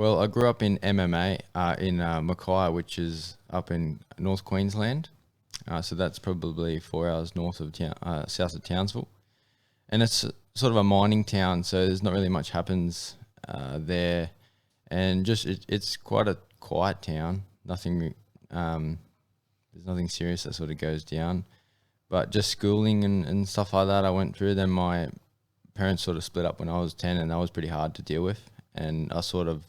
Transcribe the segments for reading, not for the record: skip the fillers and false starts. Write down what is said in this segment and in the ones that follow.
Well, I grew up in MMA in Mackay, which is up in North Queensland. So that's probably 4 hours north of town, south of Townsville. And it's sort of a mining town, so there's not really much happens there. And just it's quite a quiet town. There's nothing serious that sort of goes down. But just schooling and stuff like that I went through. Then my parents sort of split up when I was 10, and that was pretty hard to deal with. And I sort of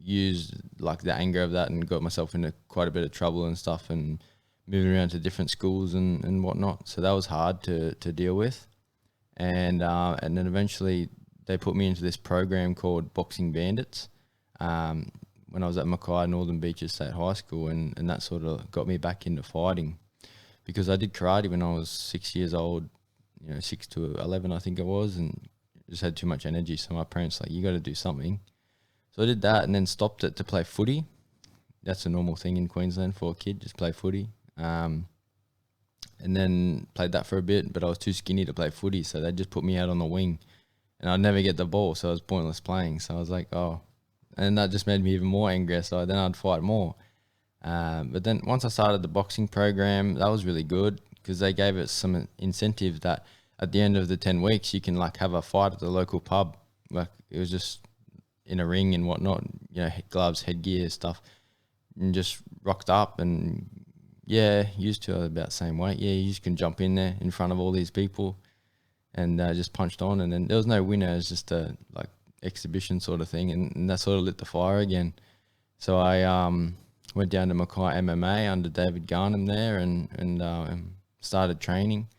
used like the anger of that and got myself into quite a bit of trouble and stuff, and moving around to different schools and whatnot. So that was hard to deal with. And then eventually they put me into this program called Boxing Bandits when I was at Mackay Northern Beaches State High School, and that sort of got me back into fighting because I did karate when I was 6 years old, 6 to 11 I think it was, and just had too much energy. So my parents like, you got to do something. So I did that and then stopped it to play footy. That's a normal thing in Queensland for a kid, just play footy. And then played that for a bit, but I was too skinny to play footy, so they just put me out on the wing, and I'd never get the ball, so it was pointless playing. So I was like, oh, and that just made me even more angry. So then I'd fight more. But then once I started the boxing program, that was really good because they gave us some incentive that at the end of the 10 weeks, you can like have a fight at the local pub. Like it was just in a ring and whatnot, gloves, headgear, stuff, and just rocked up and used to about the same weight. Yeah, you just can jump in there in front of all these people and just punched on. And then there was no winner. It was just a like exhibition sort of thing. And that sort of lit the fire again. So I went down to Mackay MMA under David Garnham there and started training.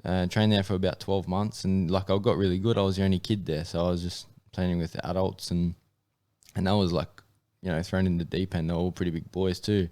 Trained there for about 12 months. And like I got really good. I was the only kid there. So I was just training with the adults and that was like, thrown in the deep end. They're all pretty big boys too.